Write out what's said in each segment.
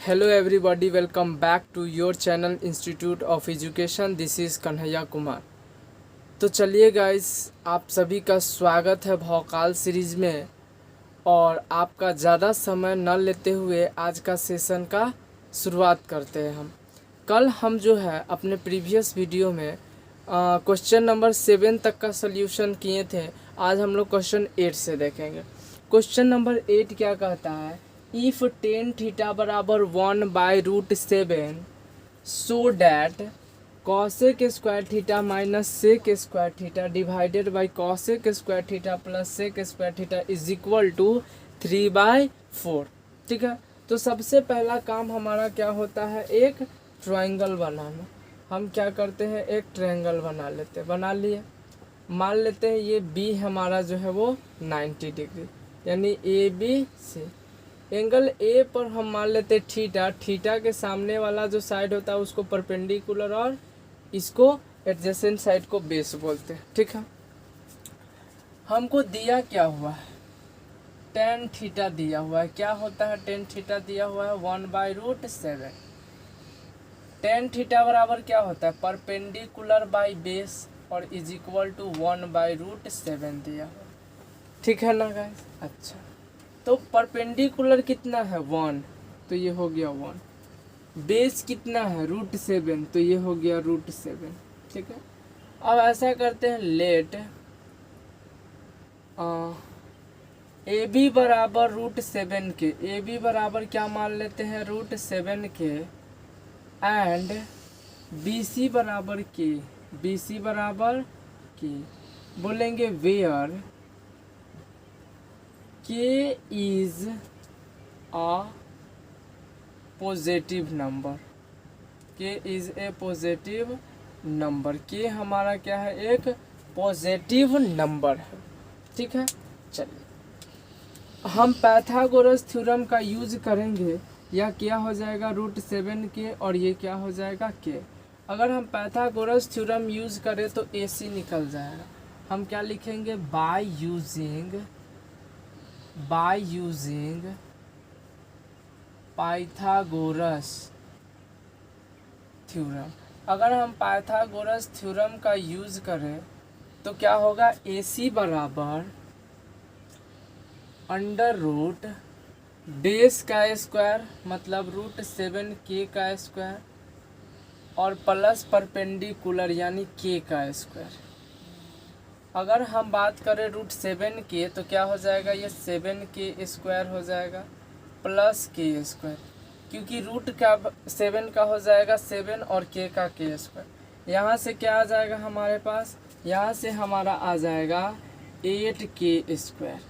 Hello everybody, welcome back to your channel Institute of Education. This is Kanhaiya Kumar. तो चलिए guys, आप सभी का स्वागत है भौकाल सीरीज़ में। और आपका ज़्यादा समय न लेते हुए आज का सेशन का शुरुआत करते हैं। कल हम जो है अपने प्रीवियस वीडियो में क्वेश्चन नंबर 7 तक का सल्यूशन किए थे। आज हम लोग क्वेश्चन 8 से देखेंगे। क्वेश्चन नंबर 8 क्या कहता है, इफ टेन थीटा बराबर 1/√7 so that cosec square theta minus sec square theta divided by cosec square theta plus sec square theta is equal to 3/4। ठीक है, तो सबसे पहला काम हमारा क्या होता है, एक ट्रायंगल बनाना। हम क्या करते हैं, एक ट्रायंगल बना लिए। मान लेते हैं ये बी हमारा जो है वो 90 डिग्री, यानी A B C. Angle A पर हम मान लेते हैं थीटा। थीटा के सामने वाला जो साइड होता है उसको परपेंडिकुलर और इसको एडजेसेंट साइड को बेस बोलते हैं। ठीक है, हमको दिया क्या हुआ है, टेन थीटा दिया हुआ है। क्या होता है, टेन थीटा दिया हुआ है 1/√7। टेन थीटा बराबर क्या होता है, परपेंडिकुलर बाई बेस और इज इक्वल टू 1/√7 दिया हुआ। ठीक है ना गाइस। अच्छा, तो परपेंडिकुलर कितना है 1, तो ये हो गया 1। बेस कितना है √7, तो ये हो गया √7। ठीक है, अब ऐसा करते हैं, लेट ए बी बराबर √7 के, ए बी बराबर क्या मान लेते हैं √7 के, एंड बी सी बराबर के, बी सी बराबर के बोलेंगे वेयर के इज अ पॉजिटिव नंबर, के इज ए पॉजिटिव नंबर। के हमारा क्या है, एक पॉजिटिव नंबर है। ठीक है, चलिए हम पाइथागोरस थ्योरम का यूज करेंगे। या क्या हो जाएगा √7 के, और ये क्या हो जाएगा के। अगर हम पाइथागोरस थ्योरम यूज करें तो ए सी निकल जाएगा। हम क्या लिखेंगे, बाय यूजिंग पाइथागोरस थ्योरम। अगर हम पाइथागोरस थ्योरम का यूज करें तो क्या होगा, ए सी बराबर √ बेस का स्क्वायर मतलब √7 के का स्क्वायर और प्लस परपेंडिकुलर यानी के का स्क्वायर। अगर हम बात करें √7 के तो क्या हो जाएगा, ये 7 के स्क्वायर हो जाएगा प्लस के स्क्वायर, क्योंकि रूट का 7 का हो जाएगा 7 और के का के स्क्वायर। यहाँ से क्या आ जाएगा हमारे पास, यहाँ से हमारा आ जाएगा 8 के स्क्वायर।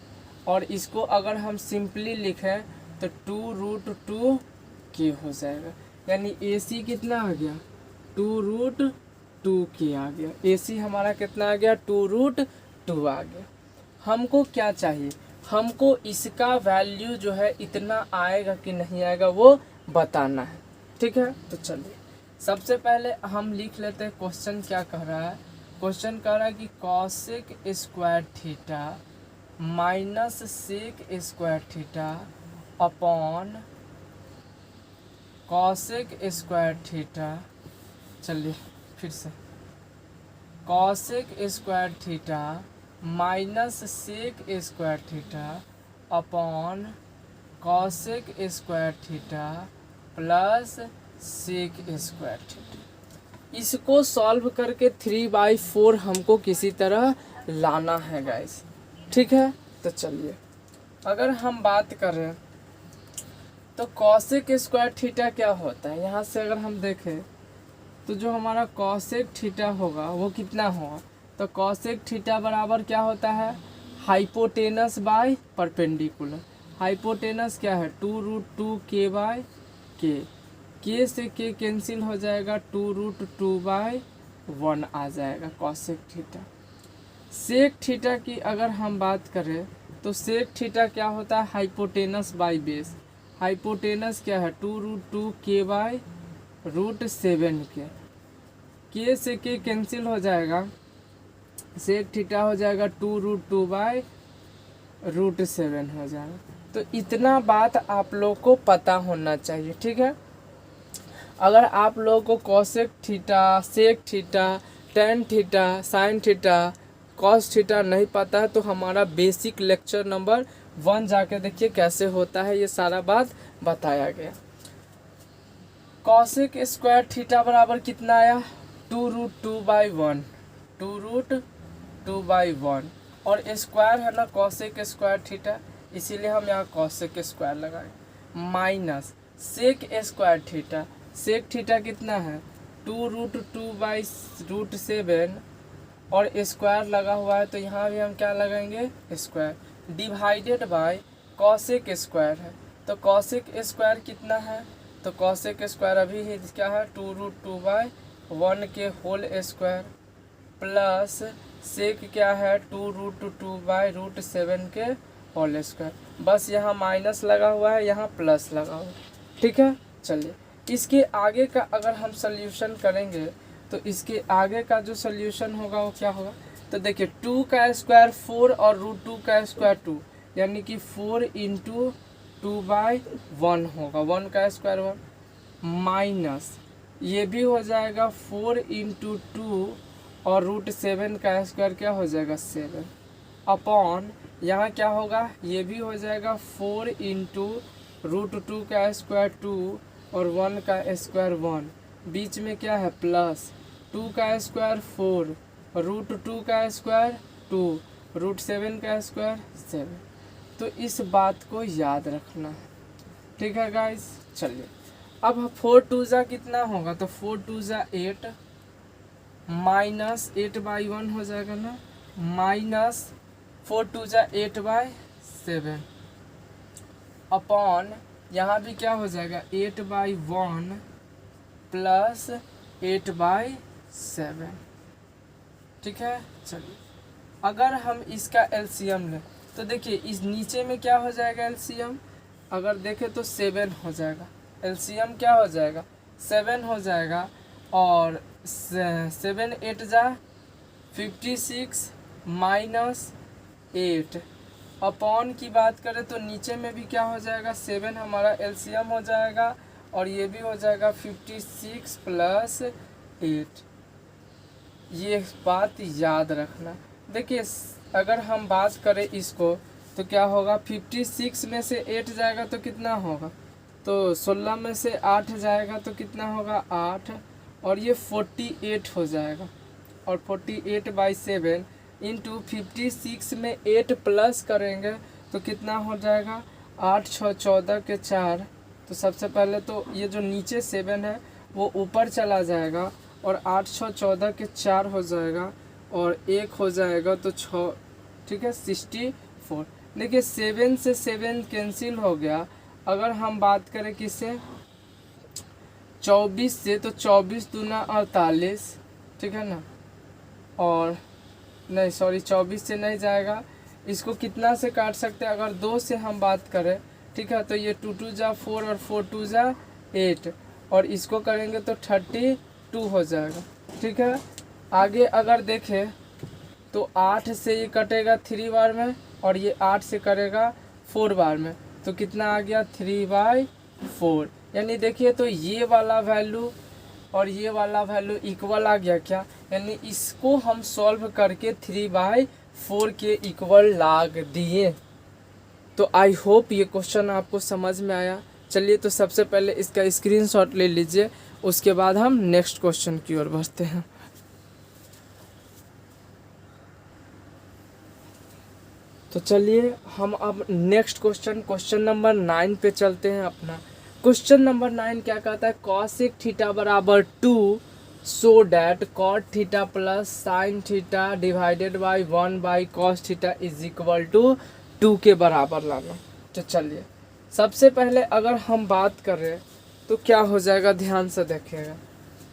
और इसको अगर हम सिंपली लिखें तो 2√2 के हो जाएगा, यानी ए सी कितना आ गया, 2√2 के आ गया। ए सी हमारा कितना आ गया, 2√2 आ गया। हमको क्या चाहिए, हमको इसका वैल्यू जो है इतना आएगा कि नहीं आएगा वो बताना है। ठीक है, तो चलिए सबसे पहले हम लिख लेते हैं क्वेश्चन क्या कह रहा है। क्वेश्चन कह रहा है कि cosec square theta minus sec square theta upon cosec square theta. चलिए फिर से, cosec square theta minus sec square theta upon cosec square theta plus sec square theta. इसको सॉल्व करके 3/4 हमको किसी तरह लाना है गाइस। ठीक है, तो चलिए अगर हम बात करें तो कॉसेक स्क्वायर थीटा क्या होता है, यहाँ से अगर हम देखें तो जो हमारा कॉसेक थीटा होगा वो कितना होगा, तो कॉसेक थीटा बराबर क्या होता है, हाइपोटेनस बाय परपेंडिकुलर। हाइपोटेनस क्या है, 2√2 के बाय के से के कैंसिल हो जाएगा, 2√2/1 आ जाएगा कॉसेक थीटा। सेक थीटा की अगर हम बात करें तो सेक थीटा क्या होता है, हाइपोटेनस बाय बेस। हाइपोटेनस क्या है, 2√2 के बाय √7 के से के कैंसिल हो जाएगा, सेक थीटा हो जाएगा 2√2/√7 हो जाएगा। तो इतना बात आप लोग को पता होना चाहिए, ठीक है। अगर आप लोगों को cosec theta, sec theta, tan theta, sine theta, cos theta नहीं पता है तो हमारा बेसिक लेक्चर नंबर 1 जाके देखिए कैसे होता है, ये सारा बात बताया गया। कॉसेक स्क्वायर थीटा बराबर कितना आया, 2√2/1, 2√2/1, और स्क्वायर है ना कॉसेक स्क्वायर थीटा, इसीलिए हम यहाँ कॉसेक स्क्वायर लगाए, minus sec square theta, sec theta कितना है 2√2/√7, और स्क्वायर लगा हुआ है तो यहाँ भी हम क्या लगाएंगे square, divided bye cosec square है, तो कॉसेक स्क्वायर कितना है, तो कॉसेक स्क्वायर अभी ही क्या है 2√2/1 के होल स्क्वायर, प्लस सेक क्या है 2√2/√7 के होल स्क्वायर, बस यहाँ माइनस लगा हुआ है, यहाँ प्लस लगा हुआ है, ठीक है। चलिए इसके आगे का अगर हम सल्यूशन करेंगे तो इसके आगे का जो सल्यूशन होगा वो क्या होगा, तो देखिए 2 का स्क्वायर 4 और √2 का स्क्वायर 2, यानी कि 4 × 2/1 होगा, 1 का स्क्वायर 1, माइनस ये भी हो जाएगा 4 × 2 और √7 का स्क्वायर क्या हो जाएगा 7, अपॉन यहाँ क्या होगा, ये भी हो जाएगा 4 × √2 का स्क्वायर 2 और 1 का स्क्वायर 1, बीच में क्या है प्लस 2 का स्क्वायर 4, √2 का स्क्वायर 2, √7 का स्क्वायर 7। तो इस बात को याद रखना है, ठीक है गाइस। चलिए अब 4 2 जा कितना होगा, तो 4 2 जा 8, माइनस 8/1 हो जाएगा ना, माइनस 4 2 जा 8/7, अपॉन यहाँ भी क्या हो जाएगा 8/1 प्लस 8/7, ठीक है। चलिए अगर हम इसका एलसीएम लें तो देखिए इस नीचे में क्या हो जाएगा एलसीएम, अगर देखें तो 7 हो जाएगा, एलसीएम क्या हो जाएगा 7 हो जाएगा, और 7 8 जा 56 माइनस 8, अपॉन की बात करें तो नीचे में भी क्या हो जाएगा 7 हमारा एलसीएम हो जाएगा, और ये भी हो जाएगा 56 प्लस 8, ये बात याद रखना। देखिए अगर हम बात करें इसको तो क्या होगा 56 में से 8 जाएगा तो कितना होगा, तो 16 में से 8 जाएगा तो कितना होगा 8, और ये 48 हो जाएगा, और 48/7 इंटू 56 में 8 प्लस करेंगे तो कितना हो जाएगा 8 6 14 के 4, तो सबसे पहले तो ये जो नीचे 7 है वो ऊपर चला जाएगा, और 8 6 14 के 4 हो जाएगा, और 1 हो जाएगा तो 6, ठीक है 64। देखिए 7 से 7 कैंसिल हो गया, अगर हम बात करें किससे 24 से, तो 24 दूना 48, ठीक है ना, और नहीं सॉरी 24 से नहीं जाएगा, इसको कितना से काट सकते हैं, अगर 2 से हम बात करें, ठीक है, तो ये 2 2 जा 4 और 4 2 जा 8, और इसको करेंगे तो 32 हो जाएगा, ठीक है। आगे अगर देखें तो 8 से ये कटेगा 3 बार में, और ये 8 से करेगा 4 बार में, तो कितना आ गया 3/4, यानी देखिए तो ये वाला वैल्यू और ये वाला वैल्यू इक्वल आ गया क्या, यानी इसको हम सॉल्व करके 3/4 के इक्वल लाग दिए। तो आई होप ये क्वेश्चन आपको समझ में आया। चलिए तो सबसे पहले इसका स्क्रीनशॉट ले लीजिए, उसके बाद हम नेक्स्ट क्वेश्चन की ओर बढ़ते हैं। तो चलिए हम अब नेक्स्ट क्वेश्चन नंबर 9 पे चलते हैं अपना। क्वेश्चन नंबर 9 क्या कहता है, कॉसेक थीटा बराबर 2 so that cot theta plus sine theta divided by cos theta is equal to 2 के बराबर लाना। तो चलिए सबसे पहले अगर हम बात करें तो क्या हो जाएगा, ध्यान से देखिएगा।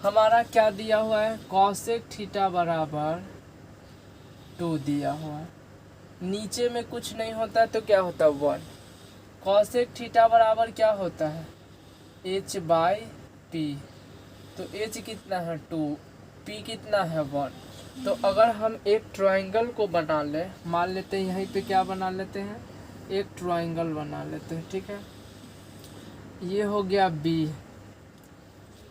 हमारा क्या दिया हुआ है, कॉसेक थीटा बराबर 2 दिया हुआ है, नीचे में कुछ नहीं होता है तो क्या होता है 1। कॉसेक थीटा बराबर क्या होता है h/p, तो h कितना है 2, p कितना है 1। तो अगर हम एक ट्रायंगल को बना लें, मान लेते हैं यहीं पे क्या बना लेते हैं, एक ट्रायंगल बना लेते हैं, ठीक है। ये हो गया बी,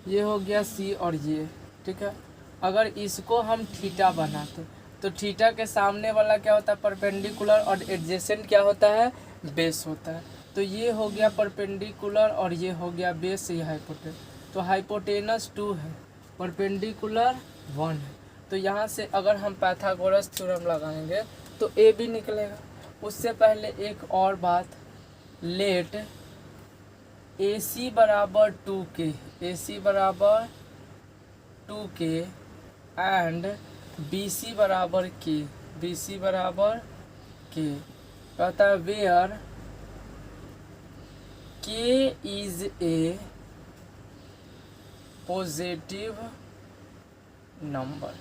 ये हो गया सी और ये, ठीक है। अगर इसको हम थीटा बनाते तो थीटा के सामने वाला क्या होता है, परपेंडिकुलर, और एडजेसेंट क्या होता है, बेस होता है। तो ये हो गया परपेंडिकुलर और ये हो गया बेस, ये हाइपोटेनस। तो हाइपोटेनस 2 है, परपेंडिकुलर 1 है। तो यहाँ से अगर हम पाइथागोरस थ्योरम लगाएंगे तो ए भी निकलेगा। उससे पहले एक और बात, लेट ए सी बराबर 2k, ए सी बराबर 2k एंड बी सी बराबर k, बी सी बराबर k, कहता है where k is a positive number,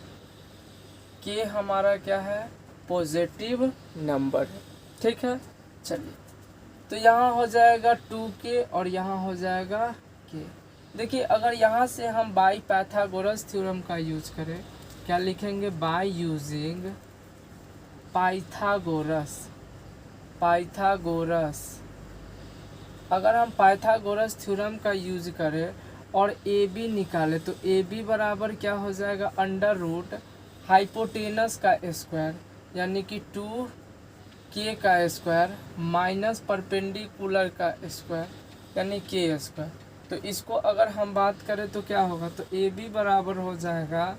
k हमारा क्या है, पॉजिटिव नंबर है, ठीक है। चलिए, तो यहाँ हो जाएगा 2k और यहाँ हो जाएगा k। देखिए, अगर यहाँ से हम बाई पाइथागोरस थ्योरम का यूज करें, क्या लिखेंगे, बाय यूजिंग पाइथागोरस, पाइथागोरस। अगर हम पाइथागोरस थ्योरम का यूज करें और ए बी निकाले तो ए बी बराबर क्या हो जाएगा, अंडर रूट हाइपोटेनस का स्क्वायर यानी कि 2k का स्क्वायर माइनस परपेंडिकुलर का स्क्वायर यानी k स्क्वायर। तो इसको अगर हम बात करें तो क्या होगा, तो ए बी बराबर हो जाएगा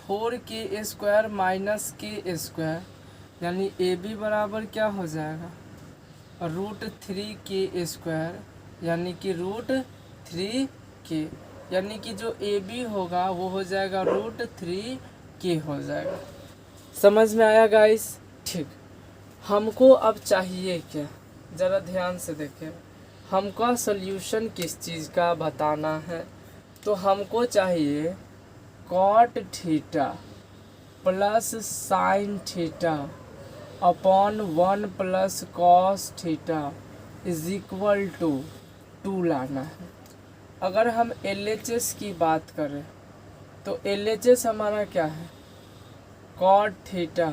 4k square minus k square यानी ए बी बराबर क्या हो जाएगा, √3k स्क्वायर यानी कि √3k, यानी कि जो ए बी होगा वो हो जाएगा √3k हो जाएगा। समझ में आया गाइस, ठीक। हमको अब चाहिए क्या, ज़रा ध्यान से देखें, हमको सॉल्यूशन किस चीज़ का बताना है। तो हमको चाहिए cot theta plus sine theta upon 1 plus cos theta is equal to 2 लाना है। अगर हम LHS की बात करें तो LHS हमारा क्या है, cot theta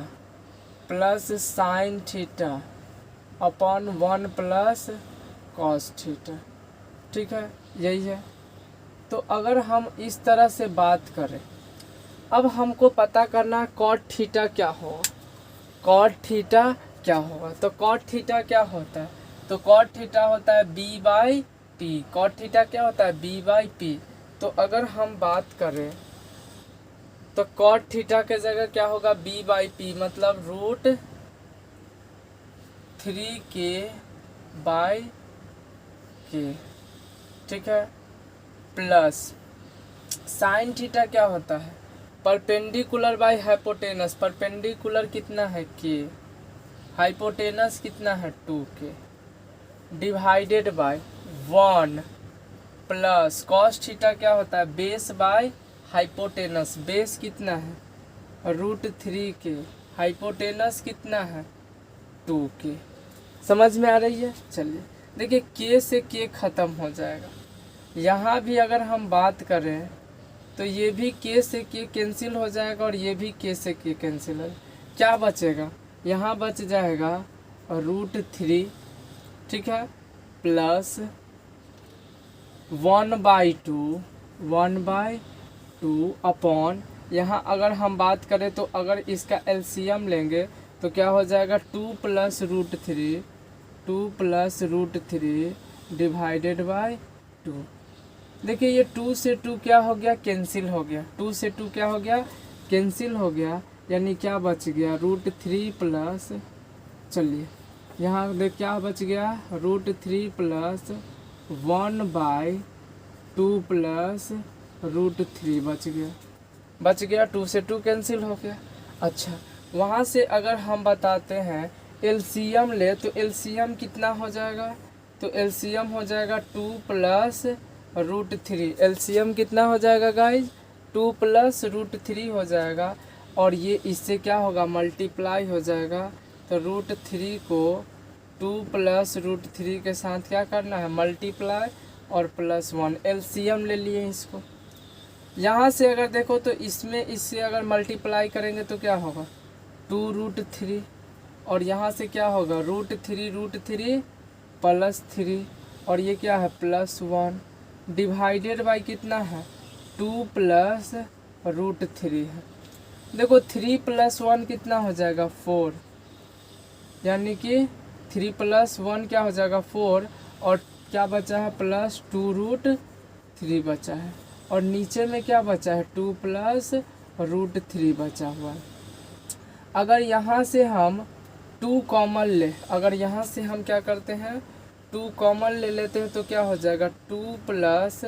plus sine theta upon 1 plus cos theta, ठीक है, यही है। तो अगर हम इस तरह से बात करें, अब हमको पता करना कॉट थीटा क्या होगा, कॉट थीटा क्या होगा। तो कॉट थीटा क्या होता है, तो कॉट थीटा होता है b/p, कॉट थीटा क्या होता है, b/p। तो अगर हम बात करें तो कॉट थीटा के जगह क्या होगा, b/p मतलब √3k/k, ठीक है, प्लस साइन थीटा क्या होता है, परपेंडिकुलर बाय हाइपोटेनस, परपेंडिकुलर कितना है k, हाइपोटेनस कितना है 2k, divided by 1 plus cos theta क्या होता है, बेस बाय हाइपोटेनस, बेस कितना है √3k, हाइपोटेनस कितना है 2k। समझ में आ रही है। चलिए देखिए, k से k ख़त्म हो जाएगा। यहाँ भी अगर हम बात करें तो ये भी k से k कैंसिल हो जाएगा और ये भी k से k कैंसिल हो, क्या बचेगा, यहाँ बच जाएगा √3, ठीक है, प्लस 1/2 अपॉन, यहाँ अगर हम बात करें तो अगर इसका LCM लेंगे तो क्या हो जाएगा 2 + √3, 2 + √3 डिवाइडेड बाय 2। देखिए ये 2 से 2 क्या हो गया, कैंसिल हो गया, 2 से 2 क्या हो गया, कैंसिल हो गया, यानी क्या बच गया √3 प्लस, चलिए यहाँ देख क्या बच गया, √3 प्लस 1/2 प्लस √3 बच गया 2 से 2 कैंसिल हो गया। अच्छा, वहाँ से अगर हम बताते हैं LCM ले तो LCM कितना हो जाएगा, तो LCM हो जाएगा 2 + √3, LCM कितना हो जाएगा गाइज, 2 + √3 हो जाएगा, और ये इससे क्या होगा, मल्टीप्लाई हो जाएगा। तो √3 को 2 + √3 के साथ क्या करना है, मल्टीप्लाई और +1, LCM ले लिए इसको। यहाँ से अगर देखो तो इसमें इससे अगर मल्टीप्लाई करेंगे तो क्या होगा 2√3, और यहाँ से क्या होगा √3 प्लस 3 और ये क्या है +1 डिवाइडेड बाई कितना है 2 प्लस √3 है। देखो 3 + 1 कितना हो जाएगा 4, यानी कि 3 + 1 क्या हो जाएगा 4 और क्या बचा है +2√3 बचा है और नीचे में क्या बचा है 2 प्लस √3 बचा हुआ है। अगर यहाँ से हम 2 कॉमन ले, अगर यहाँ से हम क्या करते हैं 2 कॉमन ले लेते हैं तो क्या हो जाएगा 2 प्लस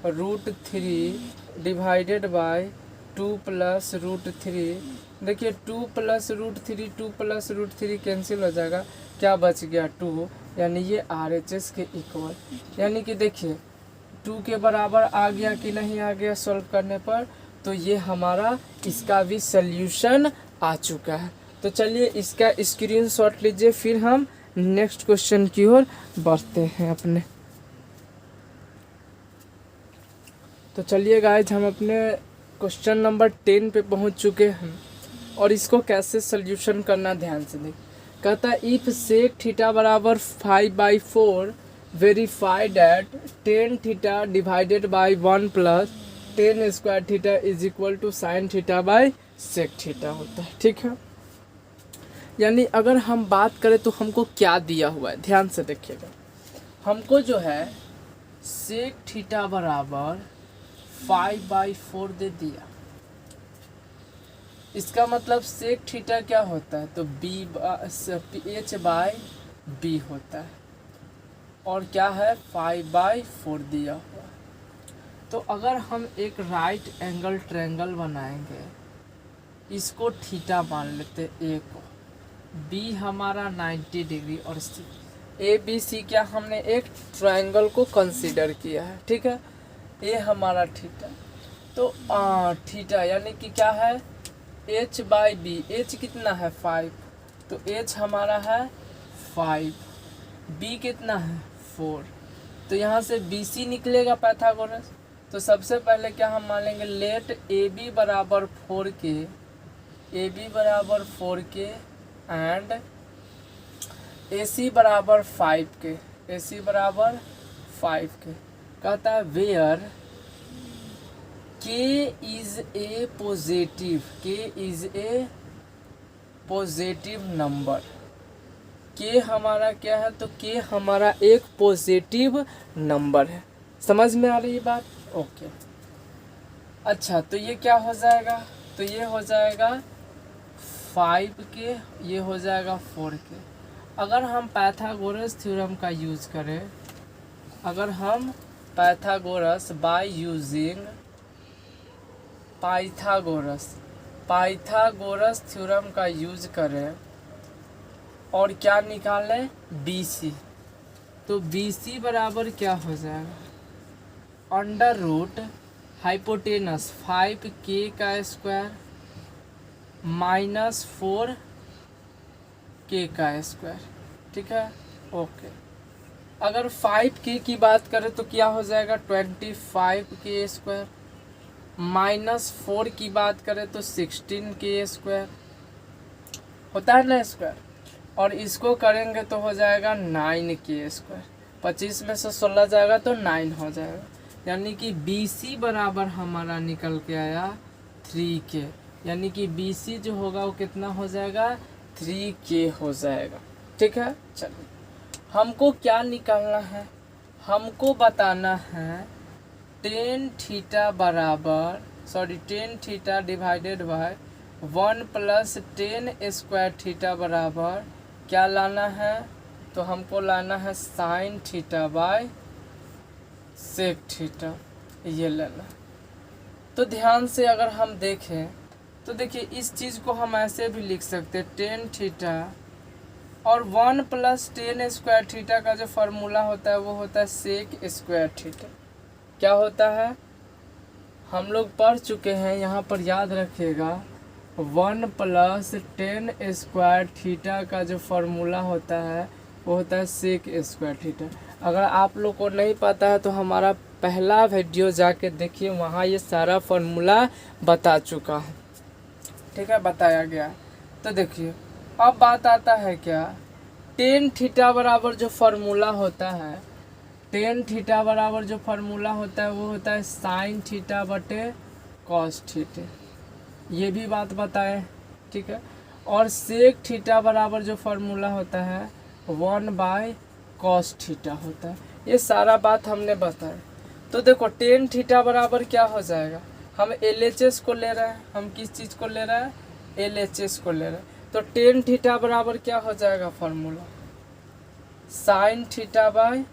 √3 डिवाइडेड बाय 2 प्लस √3। देखिए 2 प्लस √3 कैंसिल हो जाएगा, क्या बच गया 2, यानी ये RHS के इक्वल, यानी कि देखिए 2 के बराबर आ गया कि नहीं आ गया सॉल्व करने पर। तो ये हमारा इसका भी सल्यूशन आ चुका है। तो चलिए इसका स्क्रीनशॉट लीजिए, फिर हम नेक्स्ट क्वेश्चन की ओर बढ़ते हैं अपने। तो चलिए गाइज हम अपने क्वेश्चन नंबर 10 पे पहुंच चुके हैं और इसको कैसे सल्यूशन करना ध्यान से देख। कहता है इफ सेक थीटा बराबर 5/4 verify that tan theta divided by 1 plus tan square theta is equal to sin theta by sec theta होता है। ठीक है, यानी अगर हम बात करें तो हमको क्या दिया हुआ है, ध्यान से देखिएगा। हमको जो है सेक थीटा बराबर 5/4 दे दिया, इसका मतलब सेक थीटा क्या होता है तो h/b होता है और क्या है 5/4 दिया हुआ। तो अगर हम एक राइट एंगल ट्रायंगल बनाएंगे, इसको थीटा मान लेते ए को, बी हमारा 90 डिग्री और ABC क्या हमने एक ट्रायंगल को कंसीडर किया है। ठीक है, ये हमारा थीटा, तो थीटा यानी कि क्या है h/b, h कितना है 5, तो h हमारा है 5, b कितना है 4, तो यहाँ से BC निकलेगा पाइथागोरस। तो सबसे पहले क्या हम मान लेंगे लेट AB बराबर 4K एंड AC बराबर 5K, AC बराबर 5K। कहता है where K is a positive number, K हमारा क्या है तो K हमारा एक पॉजिटिव नंबर है। समझ में आ रही है बात? ओके, अच्छा तो ये क्या हो जाएगा, तो ये हो जाएगा 5K, ये हो जाएगा 4K। अगर हम पाइथागोरस थ्योरम का यूज़ करें, अगर हम Pythagoras by using Pythagoras theorem का यूज करें और क्या निकालें BC, तो BC बराबर क्या हो जाएगा अंडर रूट हाइपोटेनस 5K का स्क्वायर माइनस 4K का स्क्वायर। ठीक है, ओके। अगर 5K की बात करें तो क्या हो जाएगा 25K स्क्वायर, माइनस 4 की बात करें तो 16K स्क्वायर होता है ना स्क्वायर, और इसको करेंगे तो हो जाएगा 9K स्क्वायर। 25 में से 16 जाएगा तो 9 हो जाएगा, यानी कि BC बराबर हमारा निकल के आया 3K, यानी कि BC जो होगा वो कितना हो जाएगा 3K हो जाएगा। ठीक है, चलिए हमको क्या निकालना है, हमको बताना है tan theta divided by 1 plus tan square theta बराबर क्या लाना है, तो हमको लाना है sin theta by sec theta, ये लेना। तो ध्यान से अगर हम देखें तो देखिए इस चीज़ को हम ऐसे भी लिख सकते हैं tan थीटा और 1 प्लस tan स्क्वायर थीटा का जो फार्मूला होता है वो होता है सेक स्क्वायर थीटा। क्या होता है हम लोग पढ़ चुके हैं, यहाँ पर याद रखिएगा 1 प्लस tan स्क्वायर थीटा का जो फार्मूला होता है वो होता है सेक स्क्वायर थीटा। अगर आप लोग को नहीं पता है तो हमारा पहला वीडियो जाके देखिए, वहाँ ये सारा फार्मूला बता चुका हूँ। ठीक है, बताया गया। तो देखिए अब बात आता है क्या, टेन थीटा बराबर जो फार्मूला होता है, टेन थीटा बराबर जो फार्मूला होता है वो होता है साइन थीटा बटे कॉस थीटा, ये भी बात बताएं, ठीक है। और सेक थीटा बराबर जो फार्मूला होता है 1 कॉस थीटा होता है, ये सारा बात हमने बताया। तो देखो टेन थीटा बराबर क्या हो जाएगा, हम LHS को ले रहे हैं, हम किस चीज़ को ले रहे हैं, LHS को ले रहे हैं। तो टेन थीटा बराबर क्या हो जाएगा formula, sine theta by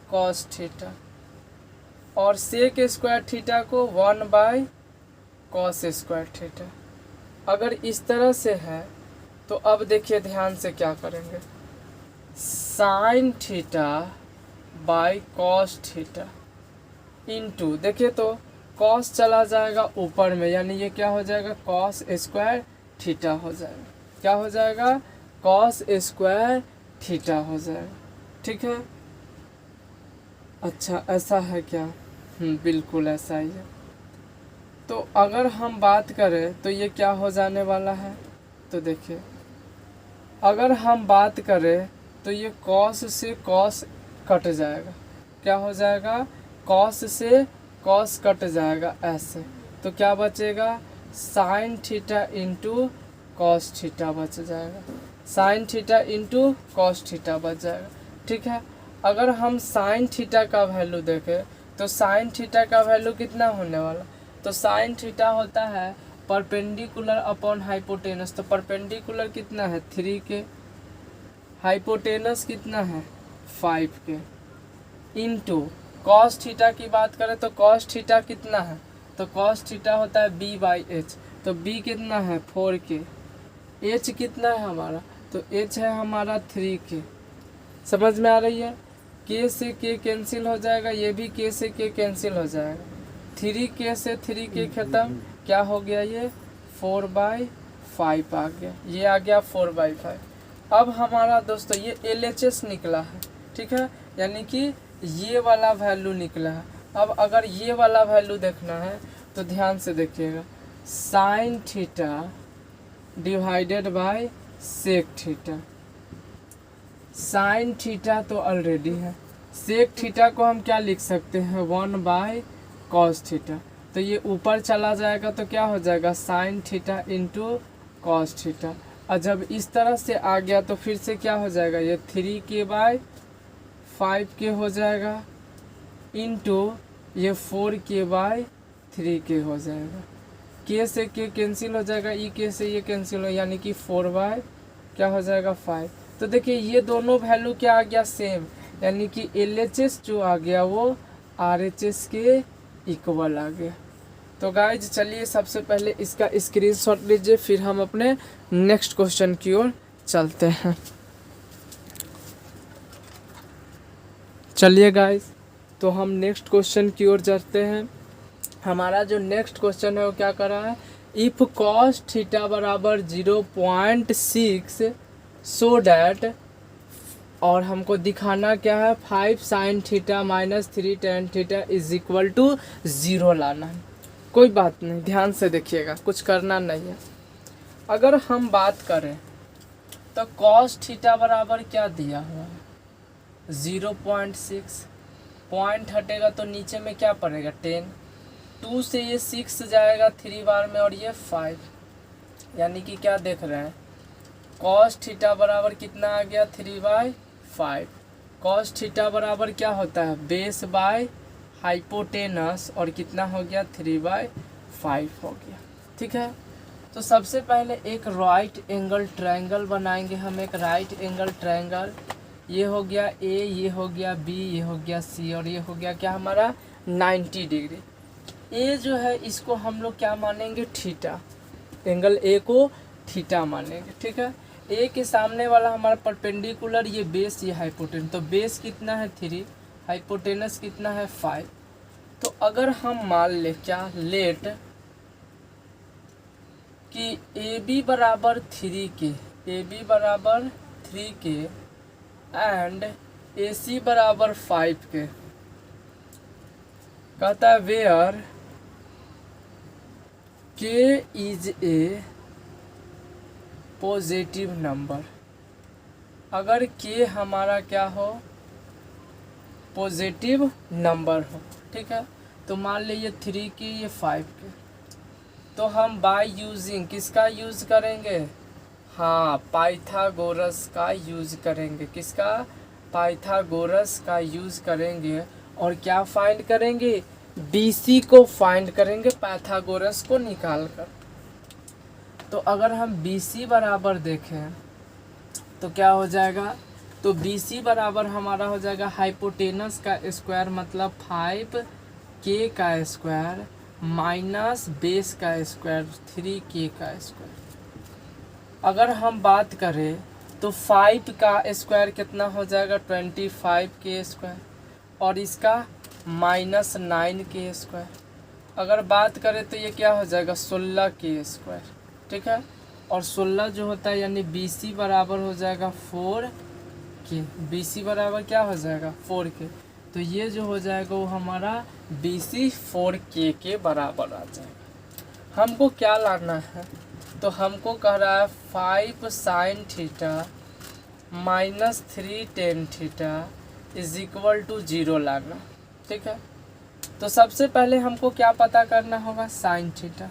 cos theta, और सेक स्क्वायर थीटा को 1 कॉस स्क्वायर थीटा। अगर इस तरह से है तो अब देखिए ध्यान से क्या करेंगे, sine theta by cos theta into, देखिए तो कॉस चला जाएगा ऊपर में, यानी ये क्या हो जाएगा, कॉस स्क्वायर थीटा हो जाएगा, क्या हो जाएगा, कॉस स्क्वायर थीटा हो जाएगा, ठीक है। अच्छा ऐसा है क्या, बिल्कुल ऐसा ही है। तो अगर हम बात करें तो ये क्या हो जाने वाला है, तो देखिए अगर हम बात करें तो ये कॉस से कॉस कट जाएगा, क्या हो जाएगा, कॉस से कॉस कट जाएगा ऐसे, तो क्या बचेगा, sine theta into cos theta बच जाएगा, sine theta into cos theta बच जाएगा, ठीक है। अगर हम साइन थीटा का वैल्यू देखें तो साइन थीटा का वैल्यू कितना होने वाला, तो साइन थीटा होता है परपेंडिकुलर अपॉन हाइपोटेनस, तो परपेंडिकुलर कितना है 3 के, हाइपोटेनस कितना है 5 के, इंटू कॉस थीटा की बात करें तो कॉस थीटा कितना है, तो कॉस थीटा होता है B/H, तो B कितना है 4 के, H कितना है हमारा, तो H है हमारा 3 के, समझ में आ रही है। K से K कैंसिल हो जाएगा, ये भी K से K कैंसिल हो जाएगा, 3K से 3K खत्म, क्या हो गया ये 4/5 आ गया, ये आ गया 4/5। अब हमारा दोस्तों ये LHS निकला है, ठीक है, यानी कि ये वाला वैल्यू निकला है। अब अगर ये वाला वैल्यू देखना है तो ध्यान से देखिएगा, sine theta divided by sec theta, sine theta तो ऑलरेडी है, सेक थीटा को हम क्या लिख सकते हैं 1 कॉस थीटा, तो ये ऊपर चला जाएगा तो क्या हो जाएगा sine theta into cos theta, और जब इस तरह से आ गया तो फिर से क्या हो जाएगा, ये 3K/5K हो जाएगा इंटू ये 4K/3K हो जाएगा, K से K कैंसिल हो जाएगा, K से ये कैंसिल हो, यानी कि 4 क्या हो जाएगा 5। तो देखिए ये दोनों वैल्यू क्या आ गया सेम, यानी कि LHS जो आ गया वो RHS के इक्वल आ गया। तो गाइज चलिए सबसे पहले इसका स्क्रीनशॉट लीजिए, फिर हम अपने नेक्स्ट क्वेश्चन की ओर चलते हैं। चलिए गाइज तो हम नेक्स्ट क्वेश्चन की ओर चलते हैं। हमारा जो नेक्स्ट क्वेश्चन है वो क्या कर रहा है, इफ़ कॉस थीटा बराबर 0.6 सो डैट, और हमको दिखाना क्या है 5 sine theta minus 3 tan theta is equal to 0 लाना है। कोई बात नहीं, ध्यान से देखिएगा, कुछ करना नहीं है। अगर हम बात करें तो कॉस थीटा बराबर क्या दिया हुआ है 0.6, पॉइंट हटेगा तो नीचे में क्या पड़ेगा 10, 2 से ये 6 जाएगा 3 बार में और ये 5, यानी कि क्या देख रहे हैं कॉस थीटा बराबर कितना आ गया 3/5। कॉस थीटा बराबर क्या होता है बेस बाय हाइपोटेनस, और कितना हो गया 3/5 हो गया, ठीक है। तो सबसे पहले एक राइट एंगल ट्रायंगल बनाएंगे हम, एक राइट एंगल ट्रायंगल, ये हो गया A, ये हो गया B, ये हो गया C, और ये हो गया क्या हमारा 90 डिग्री। A जो है इसको हम लोग क्या मानेंगे थीटा, एंगल A को थीटा मानेंगे, ठीक है। A के सामने वाला हमारा परपेंडिकुलर ये बेस, ये हाइपोटेनस, तो बेस कितना है 3, हाइपोटेनस कितना है 5। तो अगर हम मान ले क्या लेट कि AB बराबर 3K, AB बराबर 3K एंड AC बराबर 5K, कहता है where K is a positive number. अगर के हमारा क्या हो, पॉजिटिव नंबर हो, ठीक है। तो मान लीजिए 3 के, ये 5 के, तो हम बाय यूजिंग किसका यूज़ करेंगे, हाँ पाइथागोरस का यूज़ करेंगे। किसका, पाइथागोरस का यूज़ करेंगे। और क्या फाइंड करेंगे, BC को फाइंड करेंगे पाइथागोरस को निकाल कर। तो अगर हम BC बराबर देखें तो क्या हो जाएगा, तो BC बराबर हमारा हो जाएगा हाइपोटेनस का स्क्वायर मतलब 5K का स्क्वायर माइनस बेस का स्क्वायर 3K का स्क्वायर। अगर हम बात करें तो 5 का स्क्वायर कितना हो जाएगा 25K स्क्वायर और इसका -9K स्क्वायर। अगर बात करें तो ये क्या हो जाएगा 16K स्क्वायर, ठीक है। और 16 जो होता है यानी BC बराबर हो जाएगा 4K। BC बराबर क्या हो जाएगा 4K। तो ये जो हो जाएगा वो हमारा BC 4K के बराबर आ जाएगा। हमको क्या लाना है, तो हमको कह रहा है 5 sin theta minus 3 tan theta is equal to 0 लाना, ठीक है। तो सबसे पहले हमको क्या पता करना होगा साइन थीटा,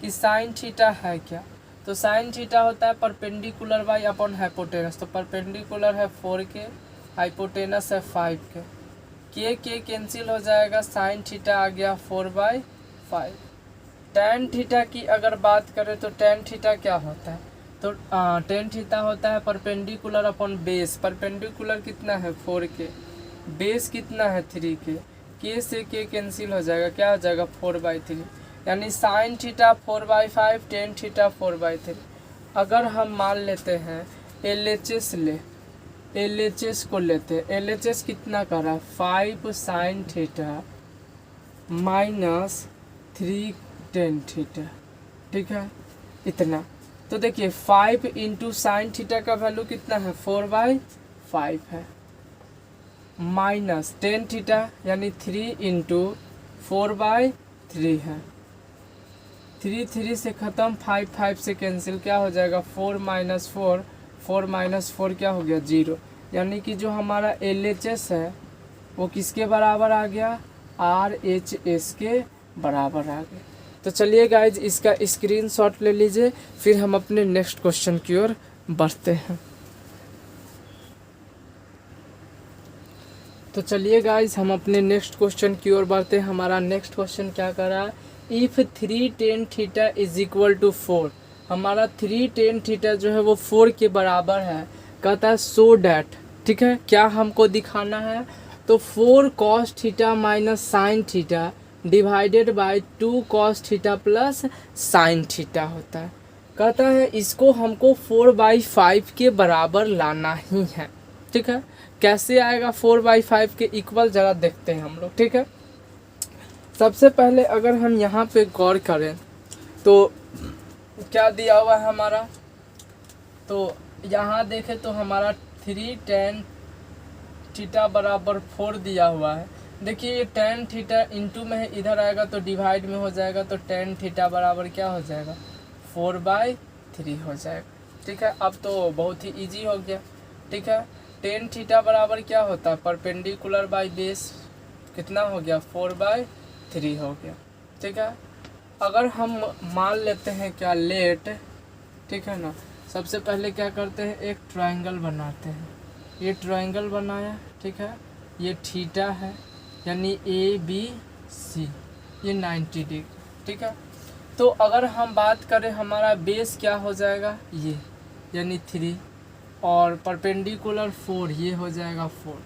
कि साइन थीटा है क्या। तो साइन थीटा होता है परपेंडिकुलर बाई अपॉन हाइपोटेनस। तो परपेंडिकुलर है 4K, हाइपोटेनस है 5K। के कैंसिल हो जाएगा, साइन थीटा आ गया 4/5। टैन थीटा की अगर बात करें तो टैन थीटा क्या होता है, तो टैन थीटा होता है परपेंडिकुलर अपॉन बेस। परपेंडिकुलर कितना है 4K, बेस कितना है 3K। के से के कैंसिल हो जाएगा, क्या हो जाएगा 4/3। यानी साइन थीटा 4/5, टेन थीटा 4/3। अगर हम मान लेते हैं LHS LHS को लेते हैं, LHS कितना कर रहा है 5 sin theta minus 3 tan theta, ठीक है इतना। तो देखिए 5 इंटू साइन थीटा का वैल्यू कितना है 4/5 है, माइनस टेन थीटा यानी 3 इंटू 4/3 है। 3 से ख़त्म, 5 से कैंसिल, क्या हो जाएगा 4 - 4, 4 - 4 क्या हो गया 0। यानी कि जो हमारा LHS है वो किसके बराबर आ गया, RHS के बराबर आ गया। तो चलिए गाइज इसका स्क्रीनशॉट ले लीजिए, फिर हम अपने नेक्स्ट क्वेश्चन की ओर बढ़ते हैं। तो चलिए गाइज हम अपने नेक्स्ट क्वेश्चन की ओर बढ़ते हैं। हमारा नेक्स्ट क्वेश्चन क्या कर रहा है, if 3 tan theta is equal to 4। हमारा 3 tan थीटा जो है वो 4 के बराबर है। कहता है सो डैट, ठीक है, क्या हमको दिखाना है, तो 4 cos theta minus sign theta divided by 2 cos theta plus sine theta होता है। कहता है इसको हमको 4/5 के बराबर लाना ही है, ठीक है। कैसे आएगा 4/5 के इक्वल, ज़रा देखते हैं हम लोग, ठीक है। सबसे पहले अगर हम यहाँ पे गौर करें तो क्या दिया हुआ है हमारा, तो यहाँ देखें तो हमारा 3 tan थीटा बराबर 4 दिया हुआ है। देखिए ये tan थीटा इंटू में है, इधर आएगा तो डिवाइड में हो जाएगा, तो tan थीटा बराबर क्या हो जाएगा 4/3 हो जाएगा, ठीक है। अब तो बहुत ही इजी हो गया, ठीक है। tan थीटा बराबर क्या होता है परपेंडिकुलर बाई बेस, कितना हो गया 4/3 हो गया, ठीक है। अगर हम मान लेते हैं क्या लेट, ठीक है ना, सबसे पहले क्या करते हैं एक ट्रायंगल बनाते हैं। ये ट्रायंगल बनाया, ठीक है, ये थीटा है यानी ABC, ये 90 डिग्री, ठीक है। तो अगर हम बात करें हमारा बेस क्या हो जाएगा ये यानी 3 और परपेंडिकुलर 4, ये हो जाएगा 4।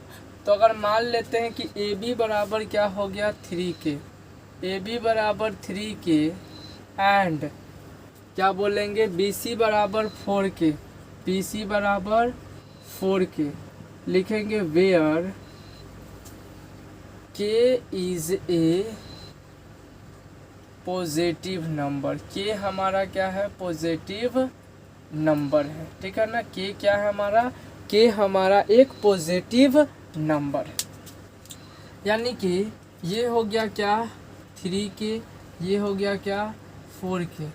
तो अगर मान लेते हैं कि AB बराबर क्या हो गया 3K, AB बराबर 3K एंड क्या बोलेंगे BC बराबर 4K, BC बराबर 4K लिखेंगे where K is a positive number. K हमारा क्या है पॉजिटिव नंबर है, ठीक है ना। K क्या है हमारा, K हमारा एक पॉजिटिव नंबर है। यानी कि ये हो गया क्या 3K, ये हो गया क्या 4K।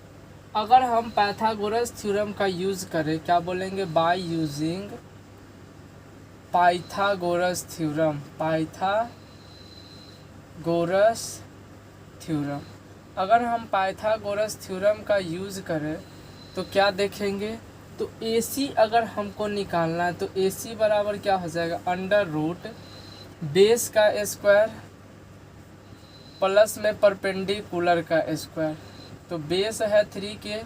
अगर हम पाइथागोरस थ्योरम का यूज़ करें, क्या बोलेंगे, by using Pythagoras theorem, Pythagoras theorem. अगर हम पाइथागोरस थ्योरम का यूज़ करें तो क्या देखेंगे, तो AC अगर हमको निकालना है तो AC बराबर क्या हो जाएगा, अंडर रूट बेस का स्क्वायर प्लस में परपेंडिकुलर का स्क्वायर। तो बेस है 3K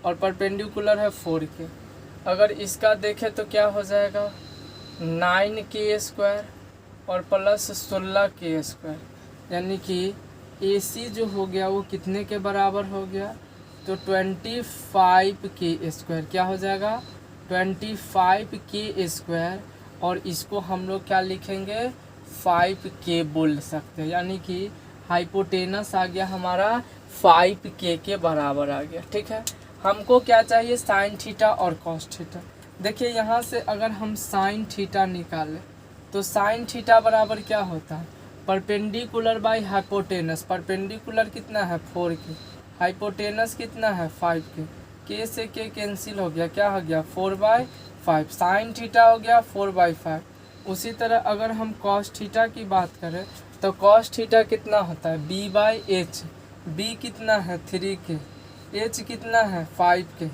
और परपेंडिकुलर है 4K। अगर इसका देखें तो क्या हो जाएगा, 9K स्क्वायर और प्लस 16K स्क्वायर, यानी कि AC जो हो गया वो कितने के बराबर हो गया, तो 25K स्क्वायर। क्या हो जाएगा, 25K स्क्वायर, और इसको हम लोग क्या लिखेंगे, 5K बोल सकते हैं, यानी कि हाइपोटेनस आ गया हमारा 5K के बराबर आ गया। ठीक है, हमको क्या चाहिए, साइन थीटा और कॉस थीटा। देखिए यहाँ से अगर हम साइन थीटा निकालें तो साइन थीटा बराबर क्या होता है, परपेंडिकुलर बाय हाइपोटेनस। परपेंडिकुलर कितना है, 4K, हाइपोटेनस कितना है, 5K। K से K कैंसिल हो गया, क्या हो गया, 4/5। साइन थीटा हो गया 4/5। उसी तरह अगर हम कॉस थीटा की बात करें तो कॉस थीटा कितना होता है, B/H। B कितना है, 3K, H कितना है, 5K।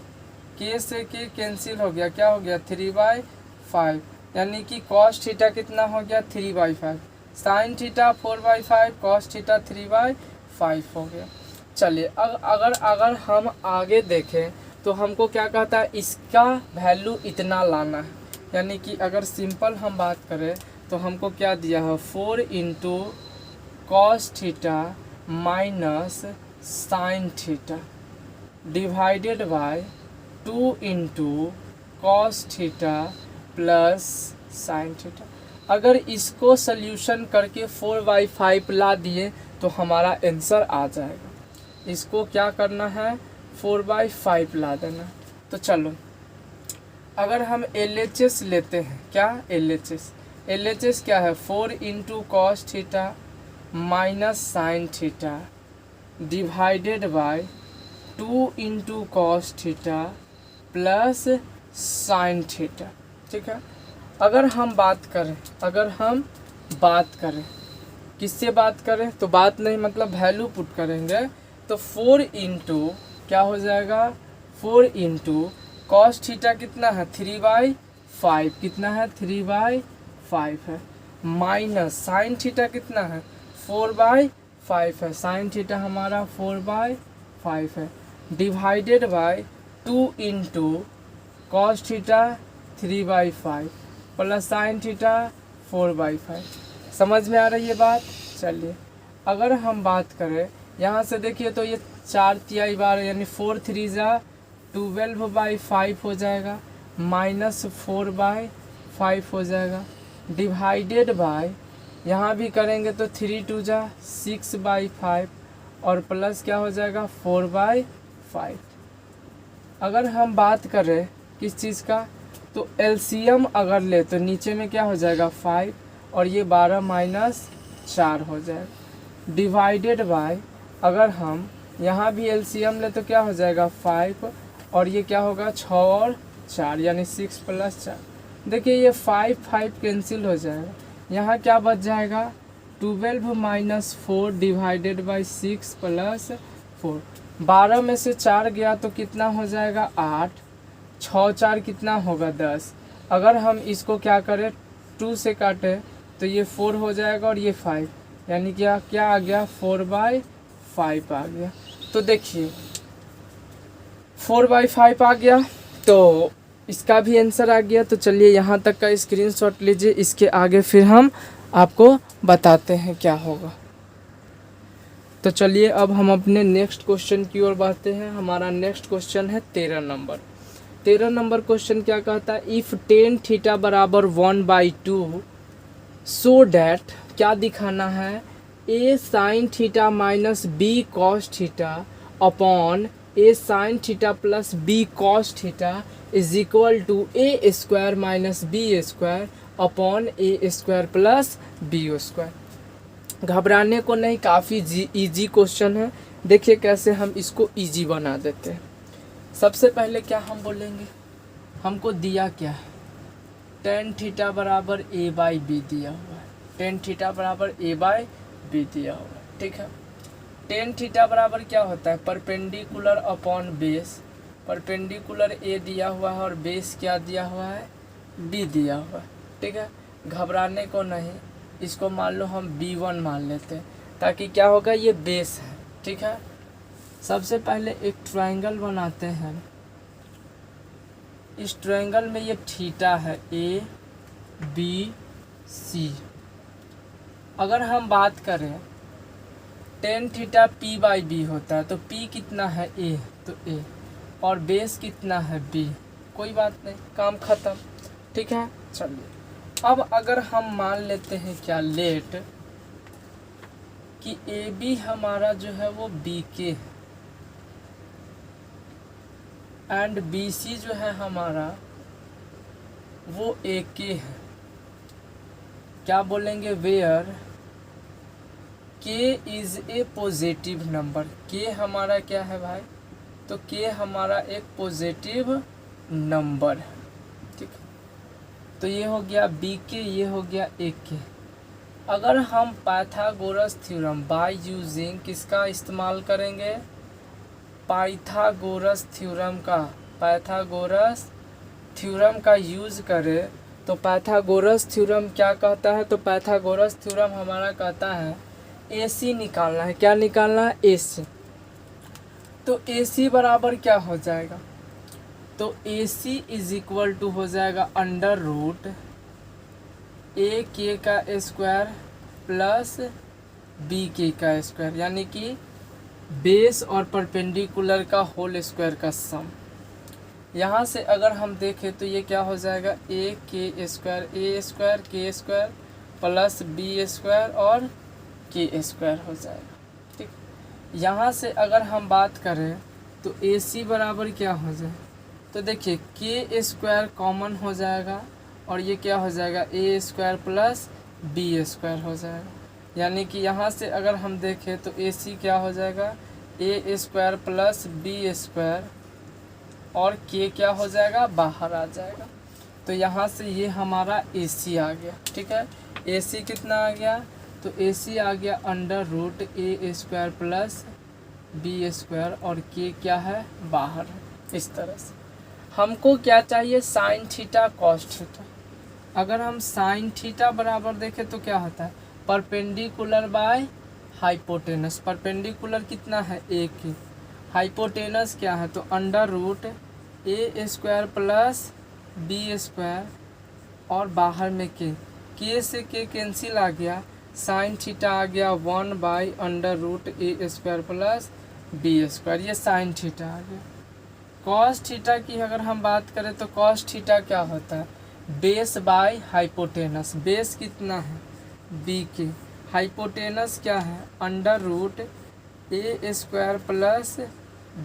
K से K कैंसिल हो गया, क्या हो गया, 3/5, यानी कि कॉस थीटा कितना हो गया, 3/5। साइन थीटा 4/5, कॉस थीटा 3/5 हो गया। चलिए अगर हम आगे देखें तो हमको क्या कहता है, इसका वैल्यू इतना लाना है, यानी कि अगर सिंपल हम बात करें तो हमको क्या दिया है, 4 into cos theta minus sign theta divided by 2 into cos theta plus sine theta. अगर इसको सल्यूशन करके 4/5 ला दिए तो हमारा आंसर आ जाएगा। इसको क्या करना है, 4/5 ला देना। तो चलो अगर हम LHS लेते हैं, क्या LHS क्या है, 4 into cos theta minus sign theta divided by 2 into cos theta plus sine theta. ठीक है, अगर हम बात करें किससे बात करें, तो बात नहीं मतलब वैल्यू पुट करेंगे तो 4 इंटू क्या हो जाएगा, 4 इंटू कॉस थीटा कितना है, 3/5, कितना है, 3/5 है, माइनस साइन थीटा कितना है, 4/5 है, साइन थीटा हमारा 4/5 है, divided by 2 into cos theta 3/5 plus sine theta 4/5। समझ में आ रही है बात। चलिए अगर हम बात करें यहाँ से देखिए तो ये 4 बार यानी 4 3 जा 12/5 हो जाएगा, माइनस 4/5 हो जाएगा, डिवाइडेड बाय यहाँ भी करेंगे तो 3 2 जा 6/5 और प्लस क्या हो जाएगा 4/5। अगर हम बात करें किस चीज़ का, तो एलसीएम अगर ले तो नीचे में क्या हो जाएगा 5 और ये 12 माइनस 4 हो जाएगा, डिवाइडेड बाय अगर हम यहाँ भी एलसीएम ले तो क्या हो जाएगा 5 और ये क्या होगा 6 और 4 यानी 6 + 4। देखिए ये 5 कैंसिल हो जाएगा, यहाँ क्या बच जाएगा 12 माइनस 4 डिवाइडेड बाई 6 + 4। 12 में से 4 गया तो कितना हो जाएगा 8, 6 4 कितना होगा 10। अगर हम इसको क्या करें 2 से काटें तो ये 4 हो जाएगा और ये 5, यानी क्या क्या आ गया 4/5 आ गया। तो देखिए 4/5 आ गया तो इसका भी आंसर आ गया। तो चलिए यहाँ तक का स्क्रीनशॉट लीजिए, इसके आगे फिर हम आपको बताते हैं क्या होगा। तो चलिए अब हम अपने नेक्स्ट क्वेश्चन की ओर बढ़ते हैं। हमारा नेक्स्ट क्वेश्चन है 13 नंबर। 13 नंबर क्वेश्चन क्या कहता है, इफ़ tan थीटा बराबर 1/2 सो डैट क्या दिखाना है, a sin theta minus b cos theta upon a sin theta plus b cos theta is equal to a square minus b square upon a square plus b square. घबराने को नहीं, काफ़ी easy question है। देखिए कैसे हम इसको easy बना देते हैं। सबसे पहले क्या हम बोलेंगे, हमको दिया क्या है, टेन थीटा बराबर ए बाई बी दिया हुआ है, टेन थीटा बराबर ए बाई बी दिया हुआ है। ठीक है, टेन थीटा बराबर क्या होता है, perpendicular upon base, perpendicular A दिया हुआ है और बेस क्या दिया हुआ है, बी दिया हुआ है। ठीक है, घबराने को नहीं, इसको मान लो हम B1 मान लेते हैं, ताकि क्या होगा, ये बेस है। ठीक है, सबसे पहले एक ट्रायंगल बनाते हैं, इस ट्रायंगल में ये थीटा है A B C। अगर हम बात करें tan theta P by B होता है, तो P कितना है A, तो A, और बेस कितना है B, कोई बात नहीं, काम ख़त्म। ठीक है, चलिए अब अगर हम मान लेते हैं क्या, लेट कि AB हमारा जो है वो BK एंड BC जो है हमारा वो AK है। क्या बोलेंगे, where K is a positive number, K हमारा क्या है भाई, तो K हमारा एक पॉजिटिव नंबर है। ठीक है, तो ये हो गया BK, ये हो गया AK। अगर हम पाइथागोरस थ्योरम बाय यूजिंग किसका इस्तेमाल करेंगे, पाइथागोरस थ्योरम का, पाइथागोरस थ्योरम का यूज़ करें, तो पाइथागोरस थ्योरम क्या कहता है, तो पाइथागोरस थ्योरम हमारा कहता है AC निकालना है। क्या निकालना है, AC। तो AC बराबर क्या हो जाएगा, तो AC इज इक्वल टू हो जाएगा अंडर रूट AK का स्क्वायर प्लस BK का स्क्वायर, यानी कि बेस और परपेंडिकुलर का होल स्क्वायर का सम। यहाँ से अगर हम देखें तो ये क्या हो जाएगा, AK square, A square K square plus B square और K स्क्वायर हो जाएगा। ठीक, यहाँ से अगर हम बात करें तो AC बराबर क्या हो जाए, तो देखिए K स्क्वायर कॉमन हो जाएगा और ये क्या हो जाएगा, A square plus B square हो जाएगा। यानी कि यहाँ से अगर हम देखें तो AC क्या हो जाएगा, A square plus B square और K क्या हो जाएगा, बाहर आ जाएगा। तो यहाँ से ये हमारा AC आ गया। ठीक है, AC कितना आ गया, तो AC आ गया under root A square plus B square और K क्या है, बाहर है। इस तरह से हमको क्या चाहिए, साइन थीटा कॉस थीटा। अगर हम साइन थीटा बराबर देखें तो क्या होता है, परपेंडिकुलर बाय हाइपोटेनस। परपेंडिकुलर कितना है, AK, हाइपोटेनस क्या है, तो under root A square plus B square और बाहर में K से K कैंसिल आ गया, साइन थीटा आ गया 1 by under root A square plus B square, ये साइन थीटा आ गया। कॉस थीटा की अगर हम बात करें तो कॉस थीटा क्या होता है, बेस बाय हाइपोटेनस। बेस कितना है, BK, हाइपोटेनस क्या है, under root A square plus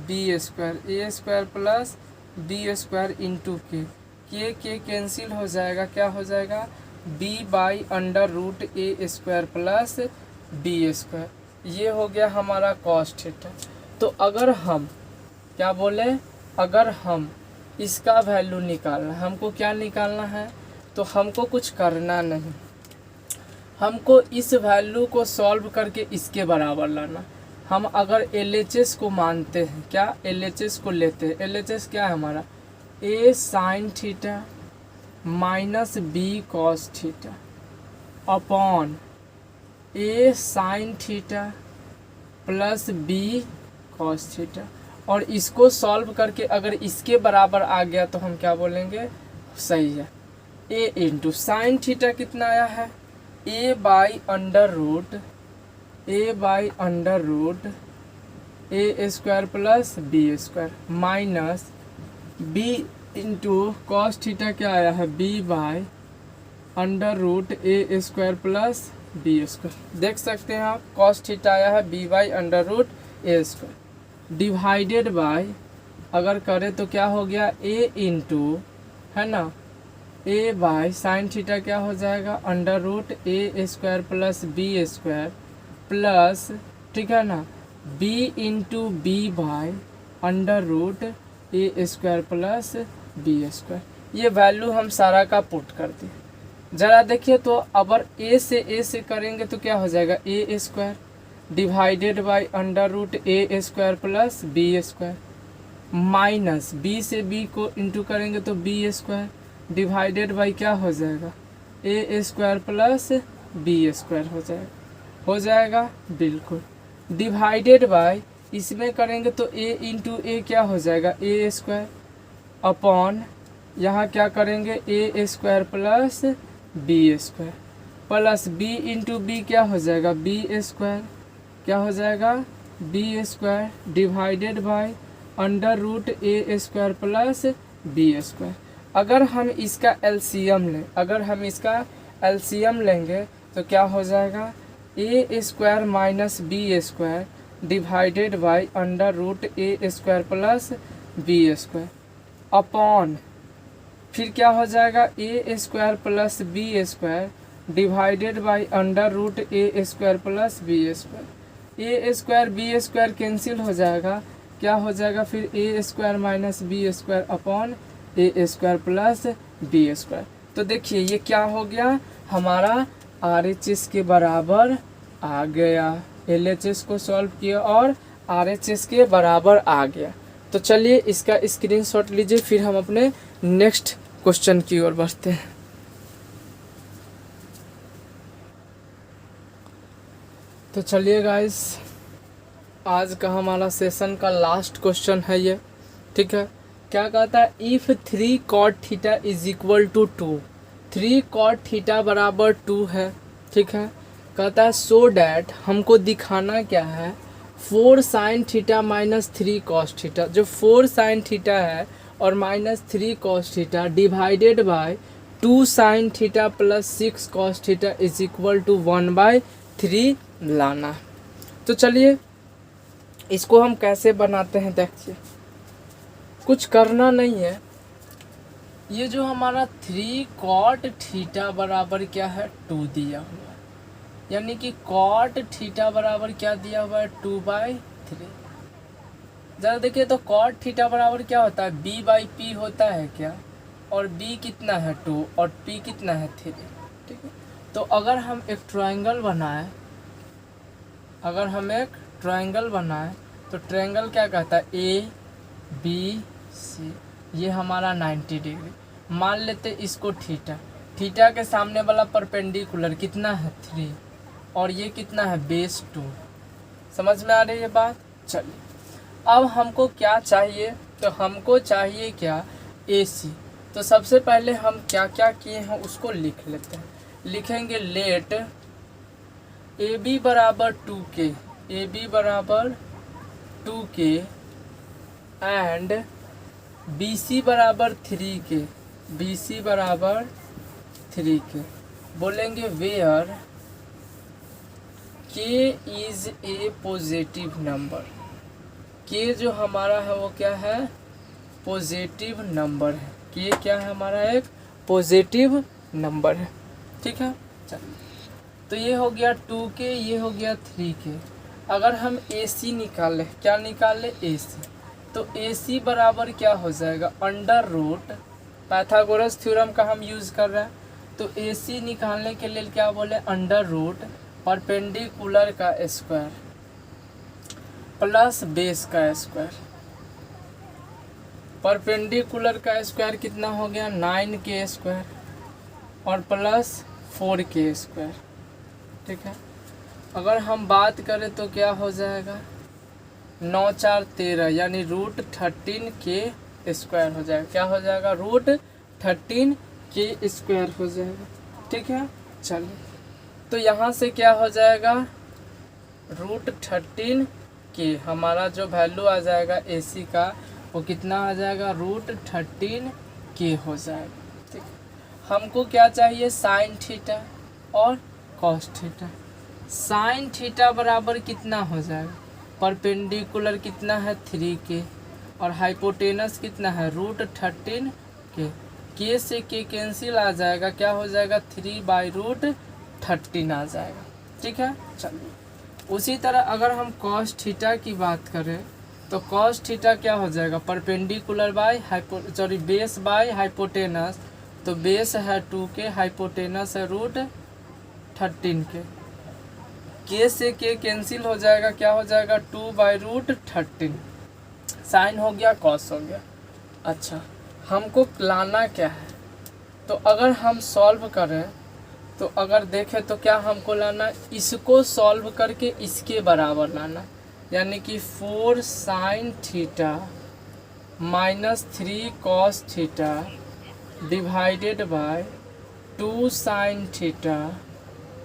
B square, A square plus B square into K cancel हो जाएगा, क्या हो जाएगा, B by under root A square plus B square. ये हो गया हमारा कॉस थीटा। तो अगर हम क्या बोले, अगर हम इसका वैल्यू निकालना, हमको क्या निकालना है, तो हमको कुछ करना नहीं, हमको इस वैल्यू को सॉल्व करके इसके बराबर लाना। हम अगर LHS को मानते हैं, क्या LHS को लेते हैं, LHS क्या है हमारा, A sign theta minus B cos theta upon A sine theta plus B cos theta. और इसको सॉल्व करके अगर इसके बराबर आ गया तो हम क्या बोलेंगे, सही है। A इंटू साइन थीटा कितना आया है, A by under root A square plus B square minus B into cos theta क्या आया है, B by under root A square plus B square. देख सकते हैं आप, कॉस थीटा आया है B by under root A square divided by, अगर करें तो क्या हो गया, A इंटू है ना, A बाई साइन थीटा क्या हो जाएगा, under root A square plus B square plus, ठीक है ना, B into B by under root A square plus B square. ये वैल्यू हम सारा का पुट कर दिए। ज़रा देखिए तो अगर ए से करेंगे तो क्या हो जाएगा, A square divided by under root A square plus B square, minus B से बी को इंटू करेंगे तो बी स्क्वायर डिवाइडेड बाई क्या हो जाएगा, A square plus B square हो जाएगा बिल्कुल। डिवाइडेड बाई इसमें करेंगे तो ए इंटू ए क्या हो जाएगा, ए स्क्वायर अपॉन यहाँ क्या करेंगे, A square plus B square plus B into B क्या हो जाएगा, बी स्क्वायर क्या हो जाएगा, B square divided by under root A square plus B square. अगर हम इसका एलसीएम लेंगे तो क्या हो जाएगा, A square minus B square divided by under root A square plus B square upon फिर क्या हो जाएगा, A square plus B square divided by under root A square plus B square. A square B square cancel हो जाएगा, क्या हो जाएगा फिर A square minus B square upon A square plus B square. तो देखिए ये क्या हो गया, हमारा RHS के बराबर आ गया। LHS को सॉल्व किया और RHS के बराबर आ गया। तो चलिए इसका स्क्रीनशॉट लीजिए, फिर हम अपने नेक्स्ट क्वेश्चन की ओर बढ़ते हैं। तो चलिए गाइस, आज का हमारा सेशन का लास्ट क्वेश्चन है ये, ठीक है। क्या कहता है, if 3 cot theta is equal to 2, 3 cot theta बराबर 2 है, ठीक है। कहता है सो डैट, हमको दिखाना क्या है, 4 sin theta minus 3 cos theta, जो 4 sin थीटा है और minus 3 cos theta divided by 2 sin theta plus 6 cos theta is equal to 1/3 लाना। तो चलिए इसको हम कैसे बनाते हैं, देखिए कुछ करना नहीं है। ये जो हमारा 3 cot थीटा बराबर क्या है, 2 दिया हुआ है, यानी कि cot थीटा बराबर क्या दिया हुआ है, 2/3। जरा देखिए तो cot थीटा बराबर क्या होता है, b/p होता है क्या, और b कितना है 2 और p कितना है 3, ठीक है। तो अगर हम एक ट्रायंगल बनाएं, तो ट्रायंगल क्या कहता है, ABC, ये हमारा 90 डिग्री। मान लेते इसको थीटा के सामने वाला परपेंडिकुलर कितना है 3 और ये कितना है बेस 2। समझ में आ रही है बात। चलिए अब हमको क्या चाहिए, तो हमको चाहिए क्या, AC। तो सबसे पहले हम क्या क्या किए हैं उसको लिख लेते हैं। लिखेंगे लेट AB बराबर 2K एंड BC बराबर 3K, बोलेंगे where K is a positive number. K जो हमारा है वो क्या है, पॉजिटिव नंबर है। K क्या है हमारा, एक पॉजिटिव नंबर है, ठीक है। चलिए तो ये हो गया 2K, ये हो गया 3K। अगर हम AC निकालें, क्या निकालें, AC, तो AC बराबर क्या हो जाएगा, अंडर रूट, पाइथागोरस थ्योरम का हम यूज़ कर रहे हैं। तो AC निकालने के लिए क्या बोले, अंडर रूट परपेंडिकुलर का स्क्वायर प्लस बेस का स्क्वायर। परपेंडिकुलर का स्क्वायर कितना हो गया, 9K स्क्वायर और प्लस 4K स्क्वायर, ठीक है। अगर हम बात करें तो क्या हो जाएगा, 9 4 13, यानी रूट 13K स्क्वायर हो जाएगा। क्या हो जाएगा, रूट 13K स्क्वायर हो जाएगा, ठीक है। चलिए तो यहाँ से क्या हो जाएगा, रूट 13K, हमारा जो वैल्यू आ जाएगा AC का वो कितना आ जाएगा, रूट 13K हो जाएगा, ठीक है। हमको क्या चाहिए, साइन थीटा और कॉस थीटा। साइन थीटा बराबर कितना हो जाएगा, परपेंडिकुलर कितना है 3K और हाइपोटेनस कितना है, रूट 13K। K से K कैंसिल आ जाएगा, क्या हो जाएगा, 3/√13 आ जाएगा, ठीक है। चलिए उसी तरह अगर हम कॉस थीटा की बात करें तो कॉस थीटा क्या हो जाएगा, perpendicular by base by hypotenuse. तो बेस है 2 के, हाइपोटेनस है √13 के से के कैंसिल हो जाएगा, क्या हो जाएगा 2/√13। साइन हो गया, कॉस हो गया। अच्छा, हमको लाना क्या है, तो अगर हम सॉल्व करें तो अगर देखें तो क्या हमको लाना, इसको सॉल्व करके इसके बराबर लाना, यानी कि 4 sin theta -3 cos theta divided by 2 sin theta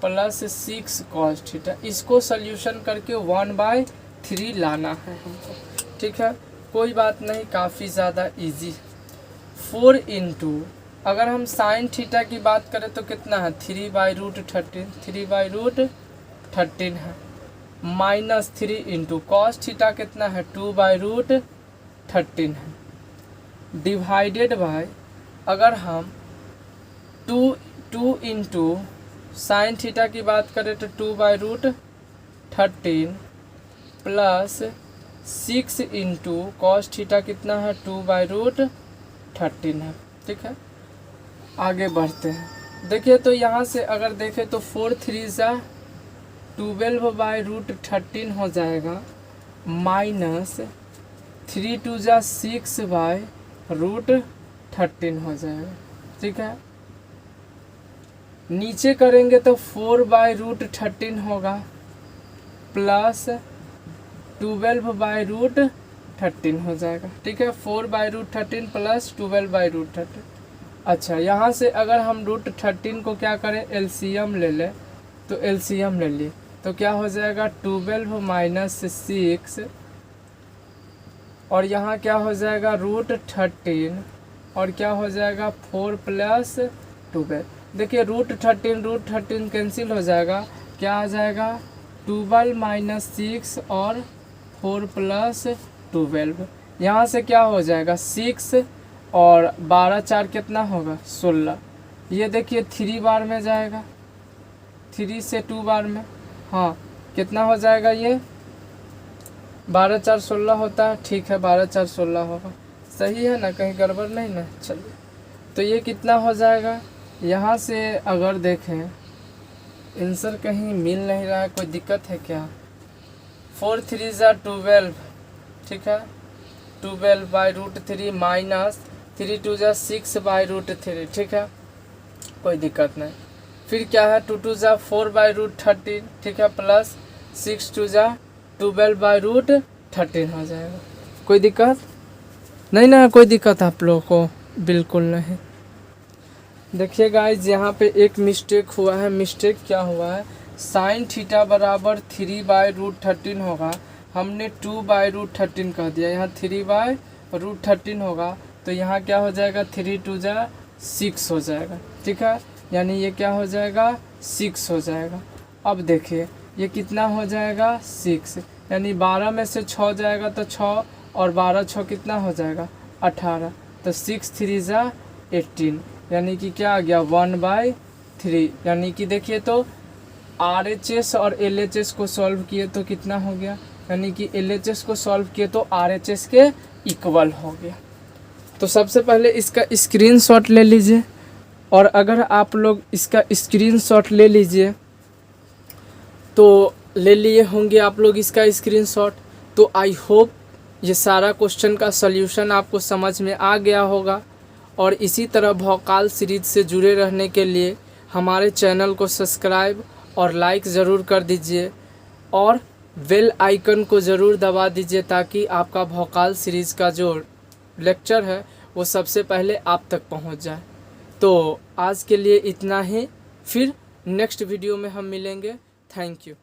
plus 6 cos theta. इसको सॉल्यूशन करके 1/3 लाना है हमको। ठीक है, कोई बात नहीं, काफ़ी ज़्यादा इजी। 4 इंटू, अगर हम साइन थीटा की बात करें तो कितना है 3/√13 है, -3 इंटू कॉस थीटा कितना है 2/√13 है, डिवाइडेड बाय, अगर हम 2 इंटू साइन थीटा की बात करें तो 2/√13 प्लस 6 इंटू कॉस थीटा कितना है 2/√13 है। ठीक है, आगे बढ़ते हैं। देखिए तो यहाँ से अगर देखें तो 4 3 ज़ा 12/√13 हो जाएगा, -3 2 ज़ा 6/√13 हो जाएगा। ठीक है, नीचे करेंगे तो 4/√13 होगा प्लस 12/√13 हो जाएगा। ठीक है, 4/√13 प्लस 12/√13। अच्छा, यहाँ से अगर हम √13 को क्या करें, एलसीएम ले लें, तो एलसीएम ले लिए तो क्या हो जाएगा 12 - 6, और यहाँ क्या हो जाएगा √13, और क्या हो जाएगा 4 + 12। देखिए √13 कैंसिल हो जाएगा, क्या आ जाएगा 12 - 6 और 4 + 12। यहाँ से क्या हो जाएगा 6 और 12 4 कितना होगा 16। ये देखिए 3 बार में जाएगा, 3 से 2 बार में, हाँ कितना हो जाएगा, ये 12 4 16 होता है। ठीक है, 12 4 16 होगा, सही है ना, कहीं गड़बड़ नहीं ना। चलिए, तो ये कितना हो जाएगा, यहाँ से अगर देखें आंसर कहीं मिल नहीं रहा है, कोई दिक्कत है क्या। 4 3 ज़ा 12, ठीक है, 12/√3 माइनस 3 2 ज़ा 6/√3। ठीक है, कोई दिक्कत नहीं। फिर क्या है 2 2 ज़ा 4/√13। ठीक है, प्लस 6 2 ज़ा 12/√13 हो जाएगा। कोई दिक्कत नहीं ना, कोई दिक्कत आप लोगों को बिल्कुल नहीं। देखिए गाइज, यहाँ पे एक मिस्टेक हुआ है। मिस्टेक क्या हुआ है, साइन थीटा बराबर 3/√13 होगा, हमने 2/√13 कह दिया, यहाँ 3/√13 होगा, तो यहाँ क्या हो जाएगा 3 2 ज़ा 6 हो जाएगा। ठीक है, यानी ये क्या हो जाएगा 6 हो जाएगा। अब देखिए ये कितना हो जाएगा 6, यानी 12 में से 6 जाएगा तो 6, और 12 6 कितना हो जाएगा 18, तो 6 3 ज़ा 18, यानी कि क्या आ गया 1/3। यानी कि देखिए तो RHS और LHS को सॉल्व किए तो कितना हो गया, यानी कि LHS को सॉल्व किए तो RHS के इक्वल हो गया। तो सबसे पहले इसका स्क्रीनशॉट ले लीजिए, और अगर आप लोग इसका स्क्रीनशॉट ले लीजिए तो ले लिए होंगे आप लोग इसका स्क्रीनशॉट, तो आई होप ये सारा क्वेश्चन का सॉल्यूशन आपको समझ में आ गया होगा। और इसी तरह भौकाल सीरीज से जुड़े रहने के लिए हमारे चैनल को सब्सक्राइब और लाइक ज़रूर कर दीजिए, और बेल आइकन को ज़रूर दबा दीजिए, ताकि आपका भौकाल सीरीज़ का जो लेक्चर है वो सबसे पहले आप तक पहुंच जाए। तो आज के लिए इतना ही, फिर नेक्स्ट वीडियो में हम मिलेंगे। Thank you.